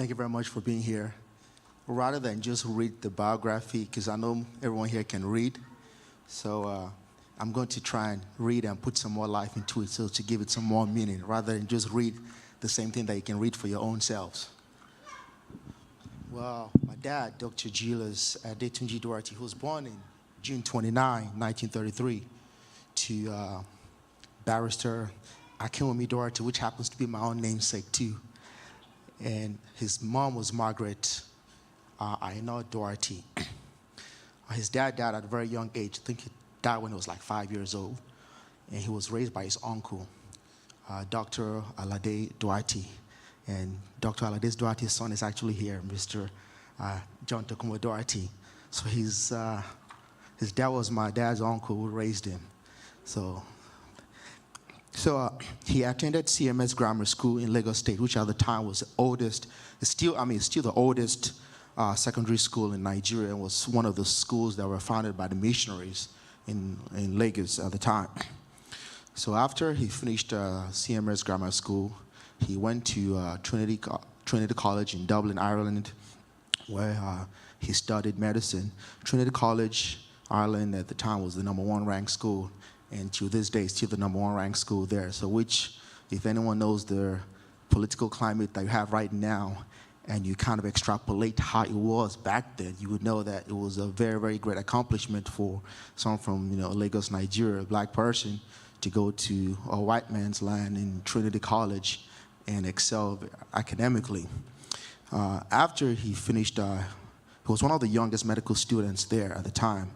Thank you very much for being here. Rather than just read the biography, because I know everyone here can read, so I'm going to try and read and put some more life into it, so to give it some more meaning, rather than just read the same thing that you can read for your own selves. Well, my dad, Dr. Julius Adetunji Doherty, who was born in June 29, 1933, to barrister Akin Doherty, which happens to be my own namesake too. And his mom was Margaret Akin Doherty. His dad died at a very young age. I think he died when he was like 5 years old. And he was raised by his uncle, Dr. Alade Doherty. And Dr. Alade Doherty's son is actually here, Mr. John Tokumo Doherty. So his dad was my dad's uncle who raised him. So he attended CMS Grammar School in Lagos State, which at the time was the oldest, it's still the oldest secondary school in Nigeria, and was one of the schools that were founded by the missionaries in Lagos at the time. So after he finished CMS Grammar School, he went to Trinity College in Dublin, Ireland, where he studied medicine. Trinity College, Ireland at the time was the #1 ranked school, and to this day, still the #1 ranked school there. So which, if anyone knows the political climate that you have right now, and you kind of extrapolate how it was back then, you would know that it was a very, very great accomplishment for someone from Lagos, Nigeria, a black person, to go to a white man's land in Trinity College and excel academically. After he finished, he was one of the youngest medical students there at the time.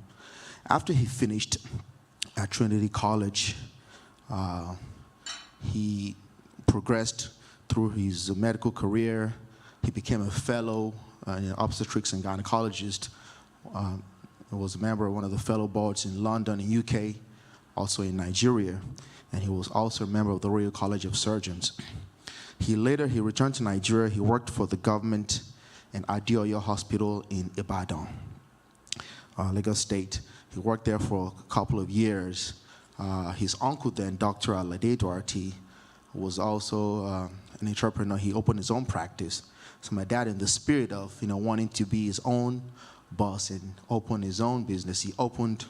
After he finished at Trinity College, he progressed through his medical career. He became a fellow in obstetrics and gynecologist. He was a member of one of the fellow boards in London, in UK, also in Nigeria, and he was also a member of the Royal College of Surgeons. He returned to Nigeria. He worked for the government in Adeoyo Hospital in Ibadan, Lagos State. He worked there for a couple of years. His uncle then, Dr. Alade Doherty, was also an entrepreneur. He opened his own practice. So my dad, in the spirit of wanting to be his own boss and open his own business, he opened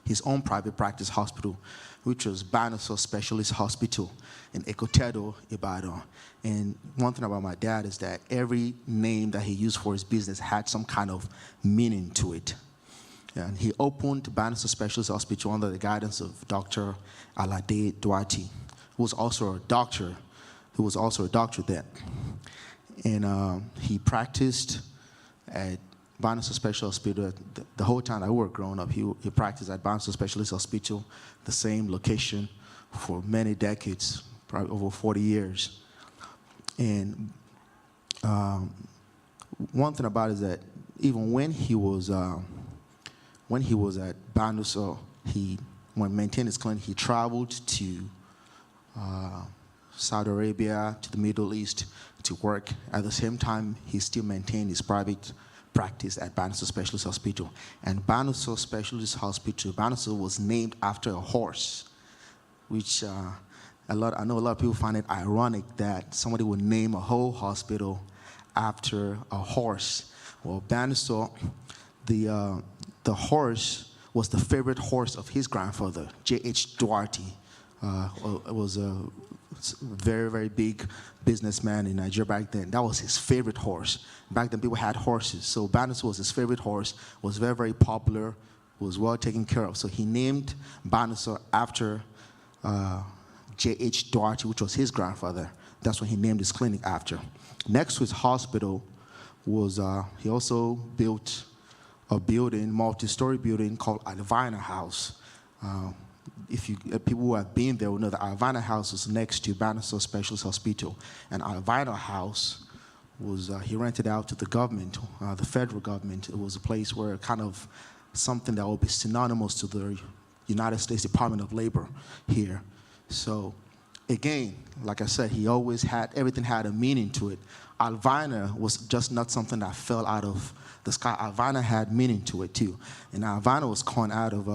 his own private practice hospital, which was SOS Specialist Hospital in Ekotedo, Ibadan. And one thing about my dad is that every name that he used for his business had some kind of meaning to it. And he opened SOS Specialist Hospital under the guidance of Dr. Alade Doherty, who was also a doctor. Then. And he practiced at SOS Specialist Hospital the whole time that we were growing up. He practiced at SOS Specialist Hospital, the same location, for many decades, probably over 40 years. And one thing about it is that even when he was at BANUSO, when maintaining his clinic, he traveled to Saudi Arabia, to the Middle East to work. At the same time, he still maintained his private practice at SOS Specialist Hospital. And SOS Specialist Hospital, BANUSO was named after a horse, which I know a lot of people find it ironic that somebody would name a whole hospital after a horse. Well, BANUSO, the horse was the favorite horse of his grandfather, J.H. Doherty. It was a very, very big businessman in Nigeria back then. That was his favorite horse. Back then, people had horses. So BANUSO was his favorite horse, was very, very popular, was well taken care of. So he named BANUSO after J.H. Doherty, which was his grandfather. That's what he named his clinic after. Next to his hospital was, he also built a building, multi-story building called Alvina House. People who have been there will know that Alvina House is next to SOS Specialist Hospital. And Alvina House was, he rented out to the government, the federal government. It was a place where kind of something that would be synonymous to the United States Department of Labor here. So again, like I said, he always had, everything had a meaning to it. Alvina was just not something that fell out of the sky. Alvina had meaning to it too. And Alvina was coined out of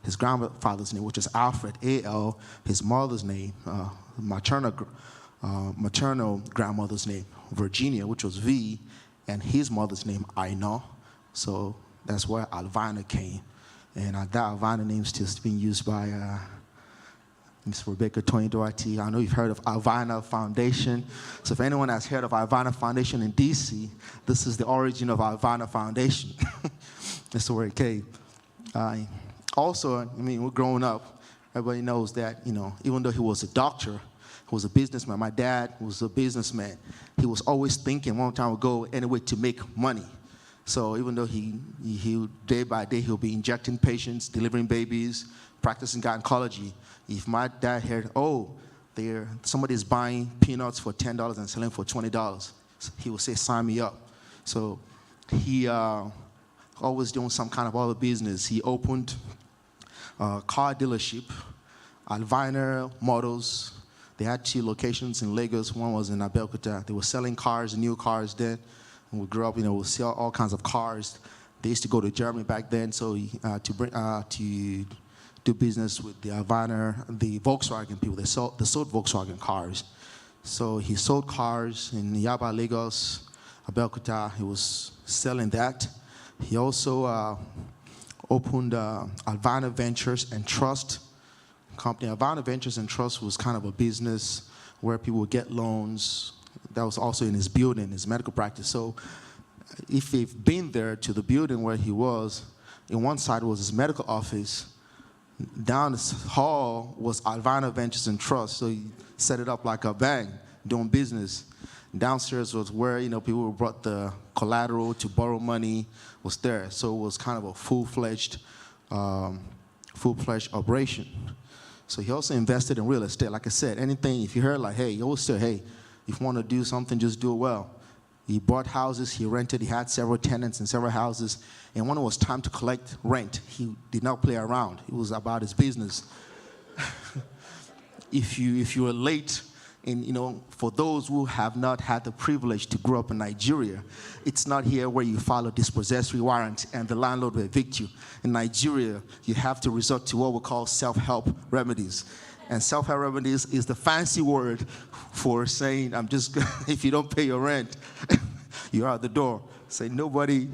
his grandfather's name, which is Alfred, A.L., his mother's name, maternal maternal grandmother's name, Virginia, which was V, and his mother's name, Aina. So that's where Alvina came. And that Alvina name is still being used by Ms. Rebecca Tony Doherty. I know you've heard of Alvina Foundation. So if anyone has heard of Alvina Foundation in DC, this is the origin of Alvina Foundation. That's where it came. Also, I mean, we're growing up. Everybody knows that, you know, even though he was a doctor, he was a businessman. My dad was a businessman. He was always thinking one time ago anyway to make money. So even though he day by day he'll be injecting patients, delivering babies, practicing gynecology. If my dad heard, oh, somebody's buying peanuts for $10 and selling for $20, he would say, sign me up. So he always doing some kind of other business. He opened a car dealership, Alvina Motors. They had 2 locations in Lagos. One was in Abeokuta. They were selling cars, new cars then. When we grew up, you know, we sell all kinds of cars. They used to go to Germany back then, so to do business with the Alvina, the Volkswagen people. They sold Volkswagen cars. So he sold cars in Yaba, Lagos, Abeokuta. He was selling that. He also opened Alvina Ventures and Trust company. Alvina Ventures and Trust was kind of a business where people would get loans. That was also in his building, his medical practice. So if you've been there to the building where he was, in one side was his medical office. Down this hall was Alvina Ventures and Trust. So he set it up like a bank, doing business. Downstairs was where, you know, people who brought the collateral to borrow money was there. So it was kind of a full-fledged operation. So he also invested in real estate. Like I said, anything, if you heard like, hey, you always say, hey, if you want to do something, just do it well. He bought houses, he rented, he had several tenants in several houses. And when it was time to collect rent, he did not play around. It was about his business. If you were late, and you know, for those who have not had the privilege to grow up in Nigeria, it's not here where you file a dispossessory warrant and the landlord will evict you. In Nigeria, you have to resort to what we call self-help remedies. And self-help remedies is the fancy word for saying, if you don't pay your rent, you're out the door. Say, nobody,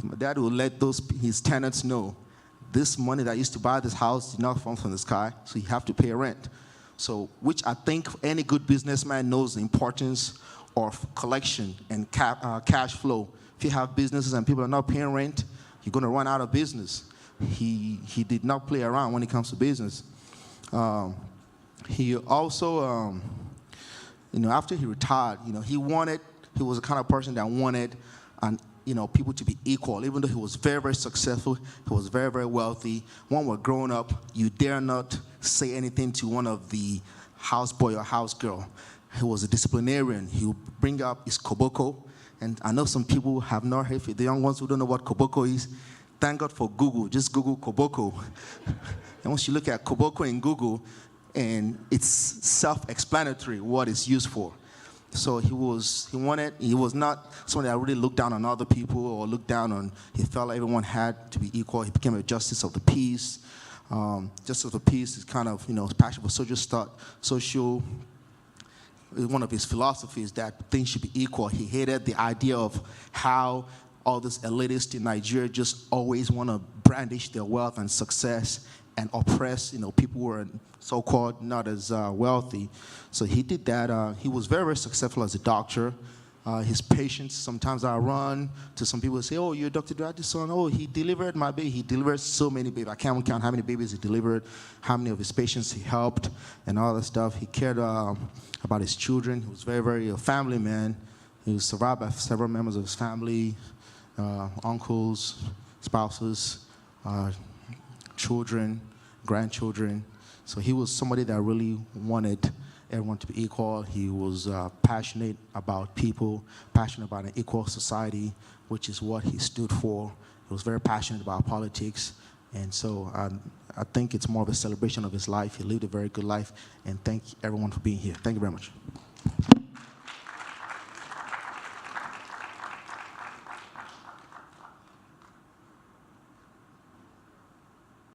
my dad will let his tenants know, this money that used to buy this house did not fall from the sky, so you have to pay rent. So, which I think any good businessman knows the importance of collection and cash flow. If you have businesses and people are not paying rent, you're going to run out of business. He did not play around when it comes to business. He also, you know, after he retired, you know, he was the kind of person that wanted, you know, people to be equal. Even though he was very, very successful, he was very, very wealthy. When we're growing up, you dare not say anything to one of the houseboy or house girl. He was a disciplinarian. He would bring up his koboko. And I know some people have not heard it. The young ones who don't know what koboko is, thank God for Google. Just Google koboko. And once you look at koboko in Google, and it's self-explanatory what it's used for. So he was not someone that really looked down on other people or looked down on, he felt like everyone had to be equal. He became a justice of the peace. Justice of the peace is kind of, you know, passion for social, one of his philosophies that things should be equal. He hated the idea of how all this elitists in Nigeria just always want to brandish their wealth and success and oppress, you know, people who are so-called not as wealthy. So he did that. He was very, very successful as a doctor. His patients, sometimes I run to some people who say, oh, you're Dr. Doherty's son. Oh, he delivered my baby. He delivered so many babies. I can't count how many babies he delivered, how many of his patients he helped, and all that stuff. He cared about his children. He was very, very a family man. He was survived by several members of his family, uncles, spouses, children, grandchildren. So he was somebody that really wanted everyone to be equal. He was passionate about people, passionate about an equal society, which is what he stood for. He was very passionate about politics. And so I think it's more of a celebration of his life. He lived a very good life. And thank everyone for being here. Thank you very much.